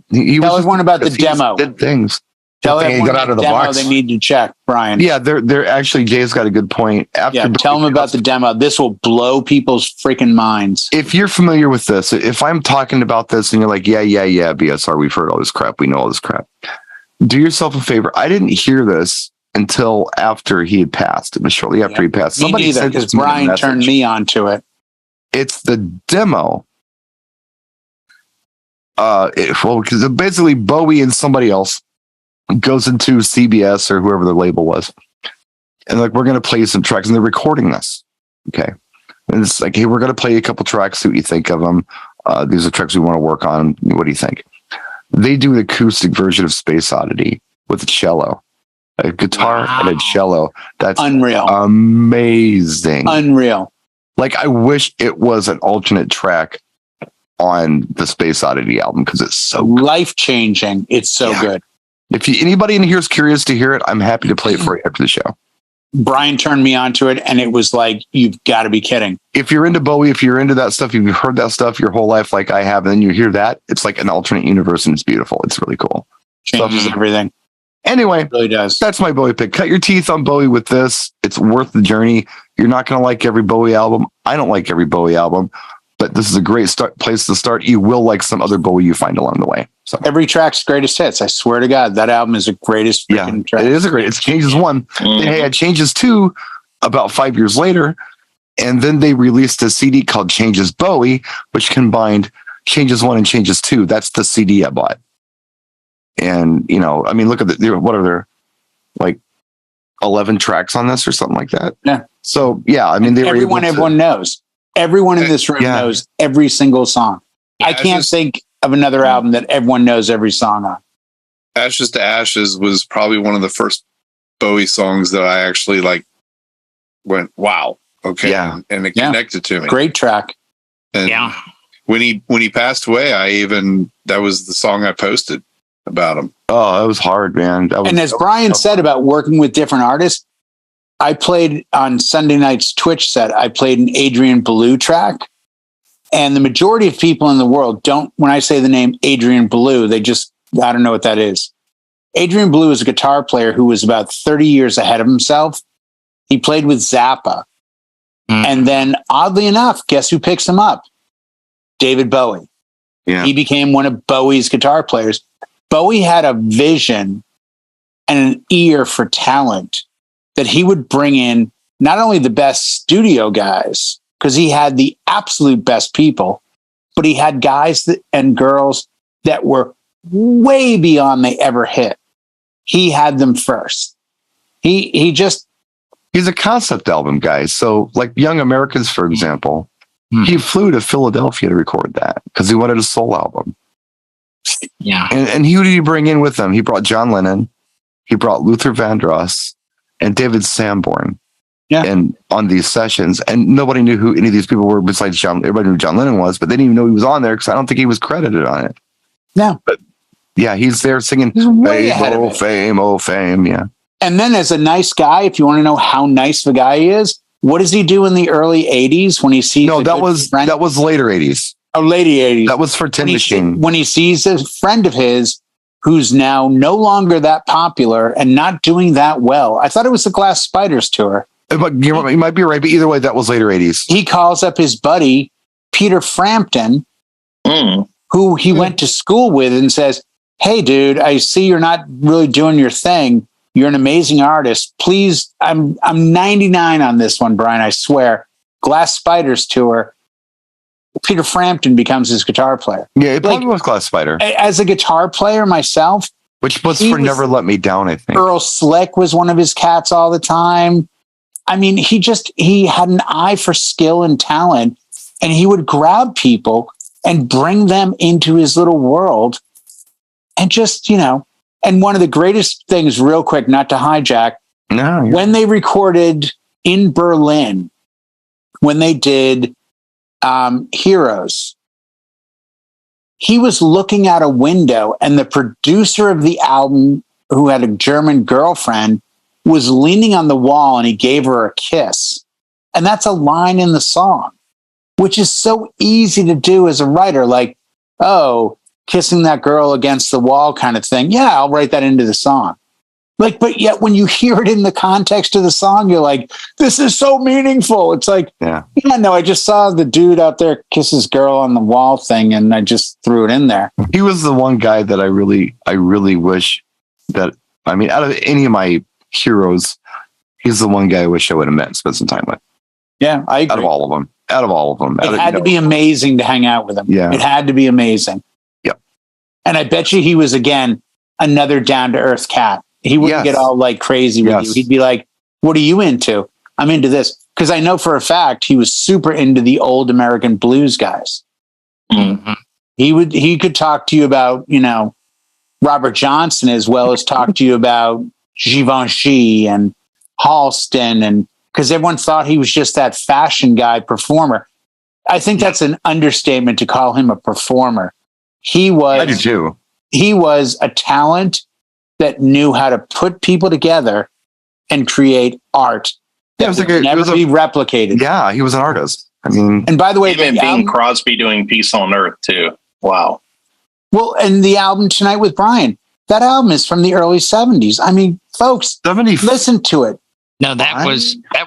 He Tell everyone about the demo. Did things. Tell everyone got out of the demo box. They need to check, Brian. Yeah, they're actually, Jay's got a good point. Tell them about the demo. This will blow people's freaking minds. If you're familiar with this, if I'm talking about this and you're like, yeah, BSR, we've heard all this crap. We know all this crap. Do yourself a favor. I didn't hear this until after he had passed. It was shortly after he passed. Me neither, because Brian turned me onto it. It's the demo. Because basically Bowie and somebody else goes into CBS or whoever the label was, and we're going to play some tracks, and they're recording this. Okay. And it's like, hey, we're going to play a couple tracks, see what you think of them. These are tracks we want to work on. What do you think? They do an acoustic version of Space Oddity with a cello, a guitar and a cello. That's unreal. Amazing. Unreal. I wish it was an alternate track on the Space Oddity album, because it's so life-changing. It's so good. If anybody in here is curious to hear it, I'm happy to play it for you after the show. Brian turned me onto it, and it was like, you've got to be kidding. If you're into Bowie, if you're into that stuff, you've heard that stuff your whole life like I have, and then you hear that, it's like an alternate universe, and it's beautiful. It's really cool. Changes everything. Anyway, it really does. That's my Bowie pick. Cut your teeth on Bowie with this. It's worth the journey. You're not going to like every Bowie album. I don't like every Bowie album, but this is a great place to start. You will like some other Bowie you find along the way. So every track's greatest hits. I swear to God, that album is the greatest freaking track. It is it's Changes 1. They had Changes 2 about 5 years later, and then they released a CD called Changes Bowie, which combined Changes 1 and Changes 2. That's the CD I bought. And, I mean, look at what are there, 11 tracks on this or something like that? Yeah. So, yeah, I mean, everyone knows. Everyone in this room knows every single song. Yeah, I can't think of another album that everyone knows every song on. Ashes to Ashes was probably one of the first Bowie songs that I actually went, wow. Okay. Yeah. And it connected to me. Great track. And when he passed away, that was the song I posted about him. Oh, that was hard, man. And as Brian said about working with different artists, I played on Sunday night's Twitch set. I played an Adrian Belew track. And the majority of people in the world don't, when I say the name Adrian Belew, they just, I don't know what that is. Adrian Belew is a guitar player who was about 30 years ahead of himself. He played with Zappa. And then, oddly enough, guess who picks him up? David Bowie. Yeah. He became one of Bowie's guitar players. Bowie had a vision and an ear for talent that he would bring in not only the best studio guys, because he had the absolute best people, but he had guys and girls that were way beyond they ever hit. He had them first. He's a concept album guy. So like Young Americans, for example, he flew to Philadelphia to record that because he wanted a soul album. Yeah. And who did he bring in with him? He brought John Lennon, he brought Luther Vandross, and David Sanborn. Yeah. And on these sessions, and nobody knew who any of these people were besides John. Everybody knew who John Lennon was, but they didn't even know he was on there because I don't think he was credited on it. No. But yeah, he's there singing Fame, oh fame, oh fame. Yeah. And then as a nice guy, if you want to know how nice of a guy he is, what does he do in the early 80s when he sees that was later 80s. Oh, late 80s. That was for Tin Machine. When he sees a friend of his who's now no longer that popular and not doing that well. I thought it was the Glass Spiders tour. But you might be right, but either way, that was later 80s. He calls up his buddy, Peter Frampton, who he went to school with, and says, "Hey, dude, I see you're not really doing your thing. You're an amazing artist. Please, I'm 99 on this one, Brian, I swear. Glass Spiders tour." Peter Frampton becomes his guitar player. Yeah, it probably was Glass Spider. As a guitar player myself. Which was for Never Let Me Down, I think. Earl Slick was one of his cats all the time. I mean, he had an eye for skill and talent, and he would grab people and bring them into his little world. And just, and one of the greatest things, real quick, not to hijack, when they recorded in Berlin, when they did Heroes, he was looking out a window, and the producer of the album, who had a German girlfriend, was leaning on the wall, and he gave her a kiss. And that's a line in the song, which is so easy to do as a writer. Like, oh, kissing that girl against the wall kind of thing. Yeah, I'll write that into the song. Like, but yet when you hear it in the context of the song, you're like, this is so meaningful. It's like, no, I just saw the dude out there kiss his girl on the wall thing, and I just threw it in there. He was the one guy that I really wish that, out of any of my heroes, he's the one guy I wish I would have met and spent some time with. Yeah, I agree. Out of all of them. It had to be amazing to hang out with him. Yeah. It had to be amazing. Yep. And I bet you he was, again, another down-to-earth cat. He wouldn't get all like crazy with you. He'd be like, what are you into? I'm into this. Because I know for a fact he was super into the old American blues guys. Mm-hmm. He could talk to you about, Robert Johnson, as well as talk to you about Givenchy and Halston, and because everyone thought he was just that fashion guy performer. I think that's an understatement to call him a performer. I do too. He was a talent that knew how to put people together and create art that would never be replicated. Yeah, he was an artist. And by the way, even Bing Crosby doing Peace on Earth too. Wow. Well, and the album Tonight with Brian, that album is from the early 70s. Folks, listen to it. No, that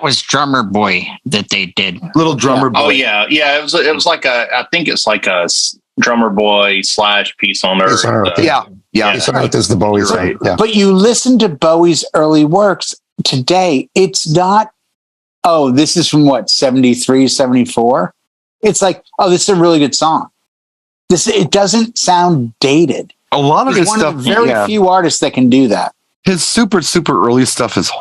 was Drummer Boy that they did. Little Drummer Boy. Oh yeah. It was like I think it's like a Drummer Boy / Peace on Earth. Yeah. Peace on Earth is the Bowie song. Right. Yeah. But you listen to Bowie's early works today, it's not, oh, this is from what, 73, 74? It's like, oh, this is a really good song. It doesn't sound dated. A lot of There's his one stuff, of the very few artists that can do that. His super early stuff is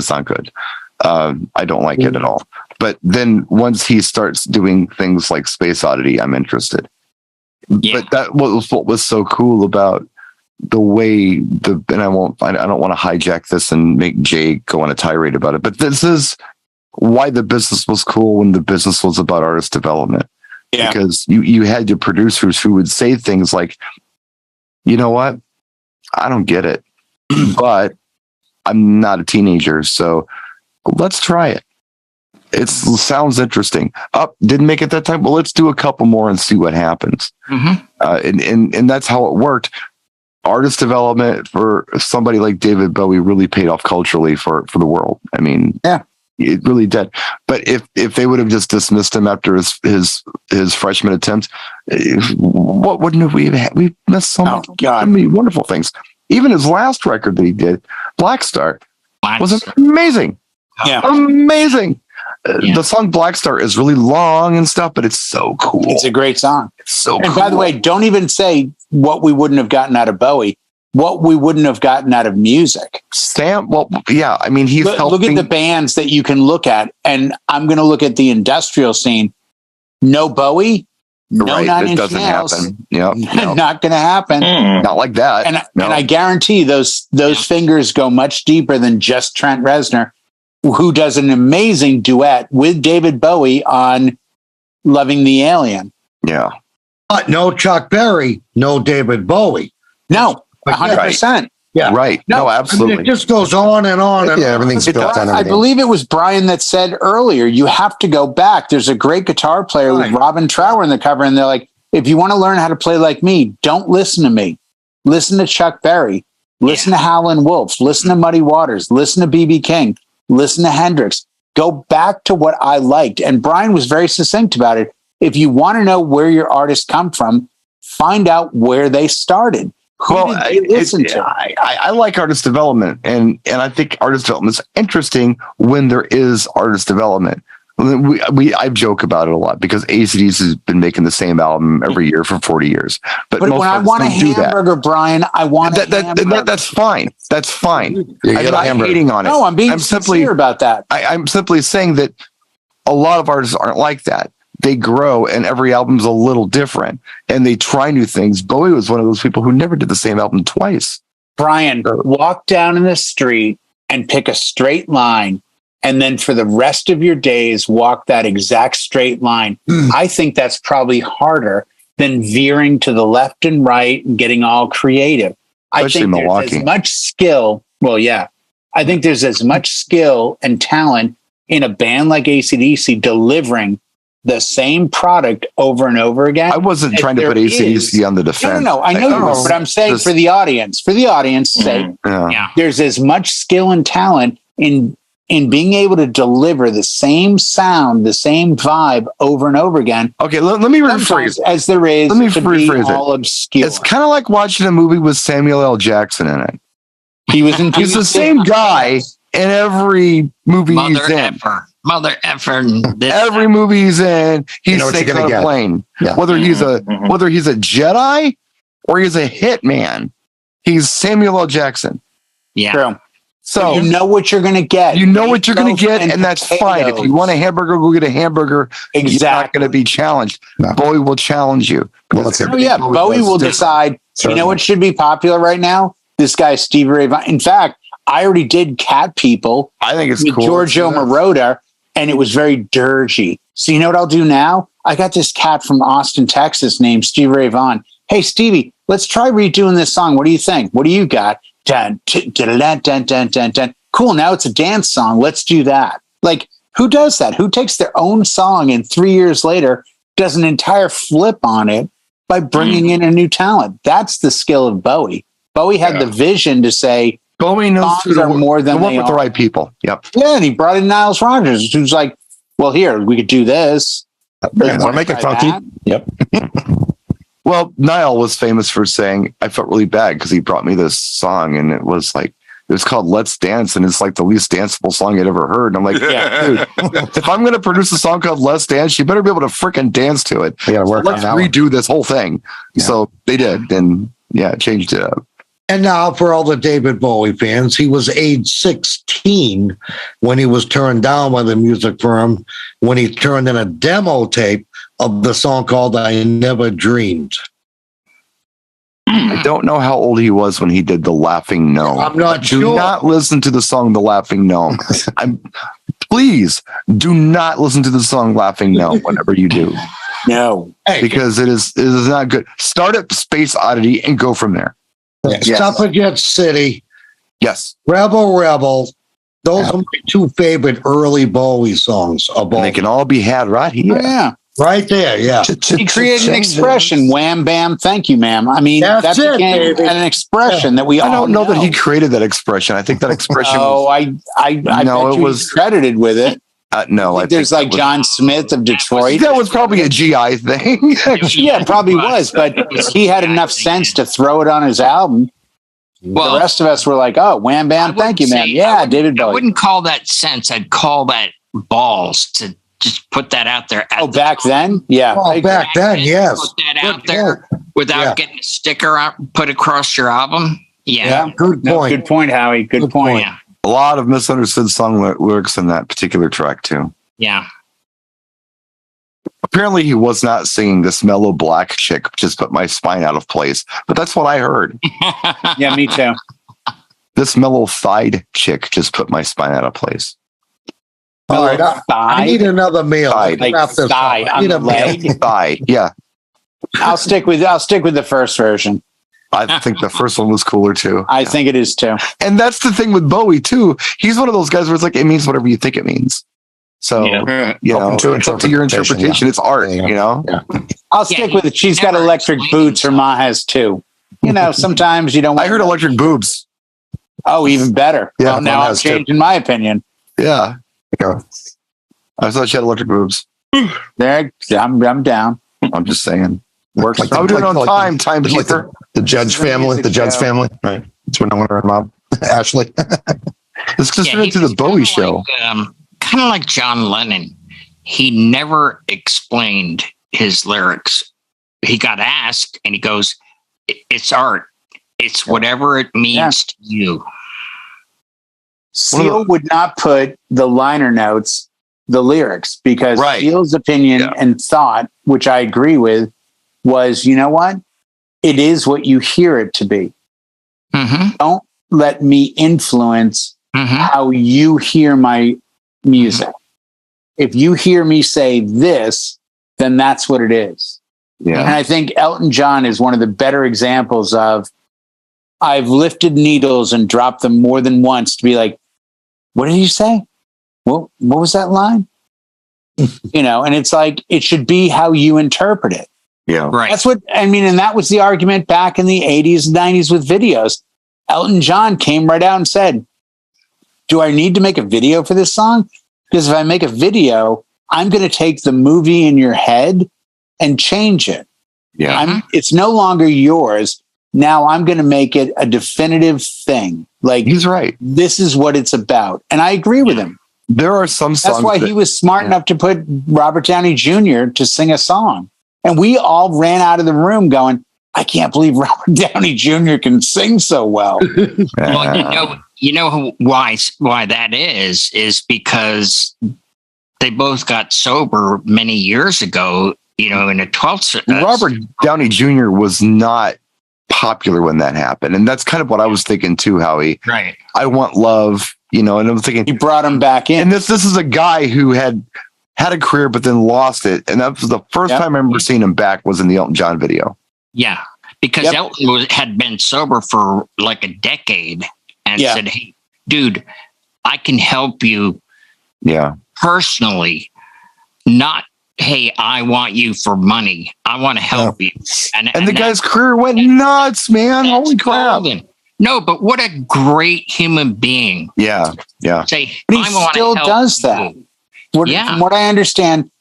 not good. I don't like it at all. But then once he starts doing things like Space Oddity, I'm interested. Yeah. But that was what was so cool about the way and I don't want to hijack this and make Jay go on a tirade about it. But this is why the business was cool when the business was about artist development. Yeah. Because you had your producers who would say things like, you know what? I don't get it, but I'm not a teenager. So let's try it. It sounds interesting. Didn't make it that time. Well, let's do a couple more and see what happens. And that's how it worked. Artist development for somebody like David Bowie really paid off culturally for the world. I mean, yeah, it really did. But if they would have just dismissed him after his freshman attempt, what wouldn't we have had? We missed so many wonderful things. Even his last record that he did, Black Star, was amazing. Yeah, amazing. The song Black Star is really long and stuff, but it's so cool. It's a great song. It's so and cool. By the way, don't even say what we wouldn't have gotten out of Bowie, what we wouldn't have gotten out of music. Sam, well, yeah, I mean, he's helping. Look at the bands that you can look at, and I'm going to look at the industrial scene. No Bowie, no right, 9 it Inch doesn't Nails. happen. Yep, Not going to happen. Not like that. And I guarantee those fingers go much deeper than just Trent Reznor, who does an amazing duet with David Bowie on Loving the Alien. Yeah. But no Chuck Berry, no David Bowie. No, 100%. Yeah. Right. No, absolutely. I mean, it just goes on and on. And everything's built on everything. I believe it was Brian that said earlier, you have to go back. There's a great guitar player with Robin Trower in the cover, and they're like, if you want to learn how to play like me, don't listen to me. Listen to Chuck Berry. Listen to Howlin' Wolf. Listen to Muddy Waters. Listen to B.B. King. Listen to Hendrix. Go back to what I liked. And Brian was very succinct about it. If you want to know where your artists come from, find out where they started. Who did they listen to? I like artist development, and I think artist development is interesting when there is artist development. I joke about it a lot because AC/DC has been making the same album every year for 40 years. But when I want a hamburger, Brian, I want a hamburger. That's fine. That's fine. I'm not hating on it. No, I'm being sincere about that. I'm simply saying that a lot of artists aren't like that. They grow, and every album's a little different, and they try new things. Bowie was one of those people who never did the same album twice. Brian, walk down in the street and pick a straight line, and then for the rest of your days, walk that exact straight line. I think that's probably harder than veering to the left and right and getting all creative. Especially I think Milwaukee. there's as much skill. Well, yeah. I think there's as much skill and talent in a band like AC/DC delivering the same product over and over again. I wasn't trying to put AC/DC on the defense. No. I know you were, but I'm saying for the audience sake, there's as much skill and talent in being able to deliver the same sound, the same vibe over and over again. Okay, let me rephrase as there is. Let me to rephrase be all obscure. It's kind of like watching a movie with Samuel L. Jackson in it. He's the same guy in every movie he's in. Mother effer. Every movie he's in, he's taking on a plane. Yeah. Whether he's a Jedi or he's a hitman, he's Samuel L. Jackson. Yeah. True. So you know what you're going to get. You know what you're going to get, and that's fine. If you want a hamburger, go get a hamburger. Exactly. You're not going to be challenged. No. Bowie will challenge you. Bowie will decide. You know what should be popular right now? This guy Stevie Ray Vaughan. In fact, I already did Cat People. I think it's with cool. Giorgio Moroder, and it was very dirgy. So you know what I'll do now? I got this cat from Austin, Texas, named Stevie Ray Vaughan. Hey, Stevie, let's try redoing this song. What do you think? What do you got? Dun, dun, dun, dun, dun, dun, dun. Cool. Now it's a dance song. Let's do that. Like, who does that? Who takes their own song and 3 years later does an entire flip on it by bringing in a new talent? That's the skill of Bowie. Bowie had the vision to say, Bowie knows who to more than work with the right people. Yep. Yeah, and he brought in Niles Rodgers, who's like, well, here, we could do this. Want to make it funky? Yep. Well, Niall was famous for saying, I felt really bad because he brought me this song, and it was called Let's Dance, and it's like the least danceable song I'd ever heard. And I'm like, dude, if I'm going to produce a song called Let's Dance, you better be able to freaking dance to it. Yeah, so let's redo this whole thing. Yeah. So they did, and changed it up. And now for all the David Bowie fans, he was age 16 when he was turned down by the music firm when he turned in a demo tape of the song called I Never Dreamed. I don't know how old he was when he did The Laughing Gnome. I'm not sure. Do not listen to the song The Laughing Gnome. Please do not listen to the song Laughing Gnome whenever you do. No. Because it is not good. Start at Space Oddity and go from there. Yes. Suffragette City. Yes. Rebel. Those are my two favorite early Bowie songs. And they can all be had right here. Oh, yeah. Right there, yeah. He created an expression, wham, bam, thank you, ma'am. I mean, that became an expression that we all I don't know that he created that expression. I think that expression I bet you he's credited with it. No, I think there's like John Smith of Detroit. That was probably a GI thing. Yeah, it probably was, but he had enough sense to throw it on his album. Well, the rest of us were like, oh, wham, bam, thank you, man. Yeah, David Bowie. I wouldn't call that sense. I'd call that balls to just put that out there. Back then? Yeah. Oh, back then, yes. Put that out there without getting a sticker put across your album. Yeah. Good point. No, good point, Howie. Good point. Yeah. A lot of misunderstood song lyrics in that particular track, too. Yeah. Apparently, he was not singing "This Mellow Black Chick Just Put My Spine Out of Place," but that's what I heard. Yeah, me too. This mellow thighed chick just put my spine out of place. All right, I need another meal. Thigh. Thigh on the leg. Thigh, yeah. I'll stick with the first version. I think the first one was cooler too. I think it is too. And that's the thing with Bowie too. He's one of those guys where it's like it means whatever you think it means. So you know, it's up to your interpretation. It's art, you know. Yeah. I'll stick with it. She's got electric boots. Her ma has too. You know, sometimes you don't. I heard electric boobs. Oh, even better. Yeah, well, now I'm changing my opinion. Yeah. I thought she had electric boobs. There, I'm down. I'm just saying. Works. Like I'm doing it on time. Time like the Judge family. The Judge family. Right. That's when I want to run mom. Ashley. It's just into the Bowie show. Kind of like John Lennon. He never explained his lyrics. He got asked and he goes, "It's art. It's whatever it means to you." Seal would not put the liner notes, the lyrics, because Seal's opinion and thought, which I agree with, was, you know what? It is what you hear it to be. Mm-hmm. Don't let me influence how you hear my music. If you hear me say this, then that's what it is. Yeah. And I think Elton John is one of the better examples of, I've lifted needles and dropped them more than once to be like, what did you say? What was that line? You know, and it's like, it should be how you interpret it. Yeah. Right. That's what I mean. And that was the argument back in the 80s and 90s with videos. Elton John came right out and said, do I need to make a video for this song? Because if I make a video, I'm going to take the movie in your head and change it. Yeah. It's no longer yours. Now I'm going to make it a definitive thing. Like, he's right. This is what it's about. And I agree with him. There are some songs. That's why he was smart enough to put Robert Downey Jr. to sing a song. And we all ran out of the room going, I can't believe Robert Downey Jr. can sing so well. Well, you know why that is because they both got sober many years ago, you know, in a 12th. Robert Downey Jr. was not popular when that happened. And that's kind of what I was thinking too, Howie. Right. I Want Love, you know, and I'm thinking he brought him back in. And this is a guy who had a career, but then lost it. And that was the first time I remember seeing him back was in the Elton John video. Yeah. Because Elton had been sober for like a decade and said, hey, dude, I can help you personally, not, hey, I want you for money. I want to help you. And the guy's career went nuts, man. Holy crap. Golden. No, but what a great human being. Yeah. Yeah. Say, but he still does that. From what I understand,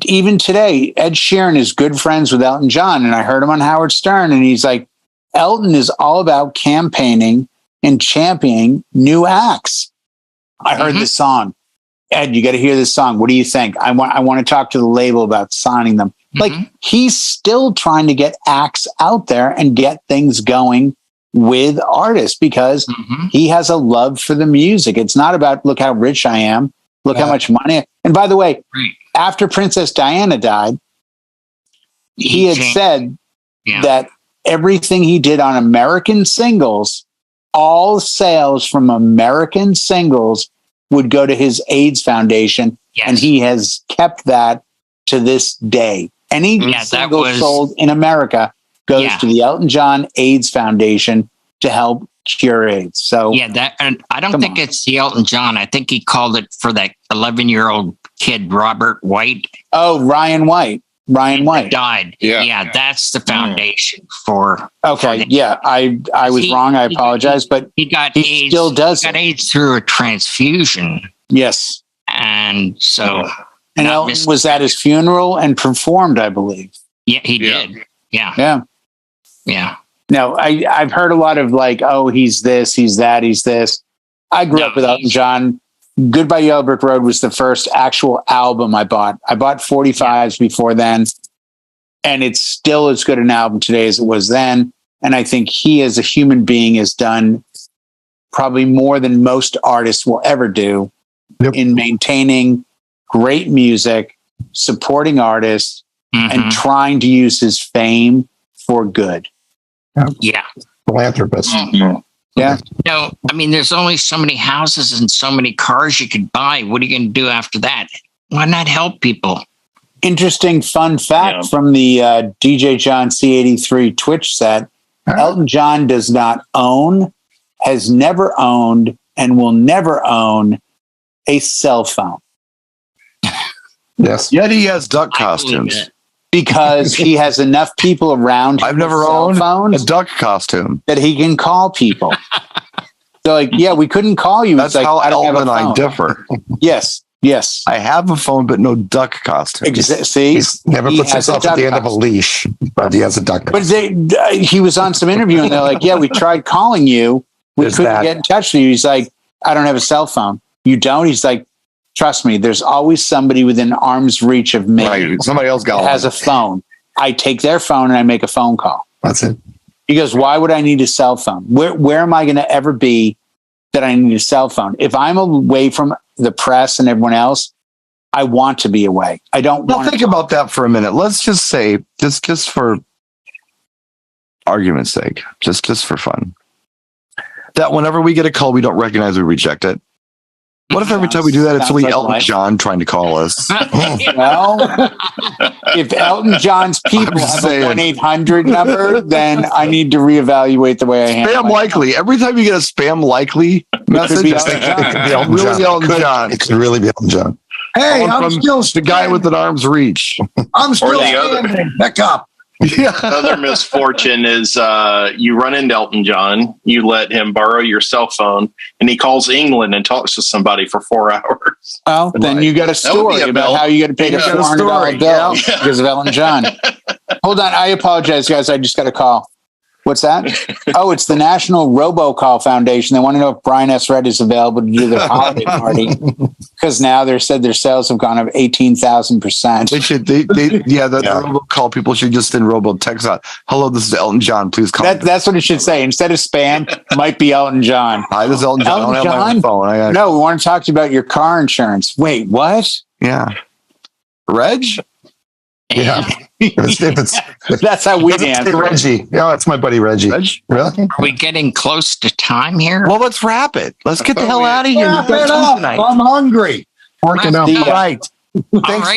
even today, Ed Sheeran is good friends with Elton John. And I heard him on Howard Stern. And he's like, Elton is all about campaigning and championing new acts. I heard this song. Ed, you got to hear this song. What do you think? I want to talk to the label about signing them. Like, he's still trying to get acts out there and get things going with artists because he has a love for the music. It's not about, look how rich I am. Look how much money. And by the way, after Princess Diana died, he had said that everything he did on American singles, all sales from American singles would go to his AIDS foundation. And he has kept that to this day. Any single sold in America goes to the Elton John AIDS Foundation to help cure AIDS. So yeah, that, and I don't think it's the Elton John. I think he called it for that 11-year-old kid, Robert White. Oh, Ryan White died. Yeah, that's the foundation for. Okay, I was wrong. I apologize, but he got he AIDS. still does. He got AIDS through a transfusion. Yes, and so and Elton was at his funeral and performed, I believe. Yeah, he did. Yeah. Now, I've heard a lot of like, oh, he's this, he's that, he's this. I grew up with Elton John. Goodbye Yellow Brick Road was the first actual album I bought. I bought 45s before then, and it's still as good an album today as it was then. And I think he, as a human being, has done probably more than most artists will ever do in maintaining great music, supporting artists, and trying to use his fame for good. Yeah. Philanthropist. Yeah. No, I mean, there's only so many houses and so many cars you could buy. What are you going to do after that? Why not help people? Interesting fun fact from the DJ John C83 Twitch set. Elton John does not own, has never owned, and will never own a cell phone. Yes. Yet he has duck costumes. Because he has enough people around him. I've never owned a duck costume that he can call people. They're like, yeah, we couldn't call you. That's like, how Elton and I differ. Yes. I have a phone, but no duck costume. See, he never puts himself at the end of a leash, but he has a duck costume. But he was on some interview, and they're like, yeah, we tried calling you. We couldn't get in touch with you. He's like, I don't have a cell phone. You don't? He's like, trust me, there's always somebody within arm's reach of me. Right. Somebody else has a phone. I take their phone and I make a phone call. That's it. He goes, why would I need a cell phone? Where am I going to ever be that I need a cell phone? If I'm away from the press and everyone else, I want to be away. I don't want to. Think about that for a minute. Let's just say, just for argument's sake, just for fun, that whenever we get a call we don't recognize, we reject it. What if every time we do that, it's really like Elton John trying to call us? Well, if Elton John's people have a 1-800 number, then I need to reevaluate the way I handle it. Spam likely. Every time you get a spam likely message, it could be Elton John. It could really be Elton John. Hey, I'm still the guy with an arm's reach. I'm still standing. Back up. Yeah. Another misfortune is you run into Elton John, you let him borrow your cell phone, and he calls England and talks to somebody for 4 hours. Well, then you got a story about how you got to pay the $400 bill because of Elton John. Hold on. I apologize, guys. I just got a call. What's that? Oh, it's the National Robocall Foundation. They want to know if Brian S. Red is available to do their holiday party because now they said their sales have gone up 18,000%. They should. The robocall people should just send robo text out. Hello, this is Elton John. Please call. That's what it should say instead of spam. Might be Elton John. Hi, this is Elton John. Elton I don't have my phone. No, we want to talk to you about your car insurance. Wait, what? Yeah, Reg. Yeah. That's how we answer. Reggie. Yeah, that's my buddy Reggie. Really? Are we getting close to time here? Well, let's wrap it. Let's get the hell out of here. I'm hungry. Working out. Right. Thanks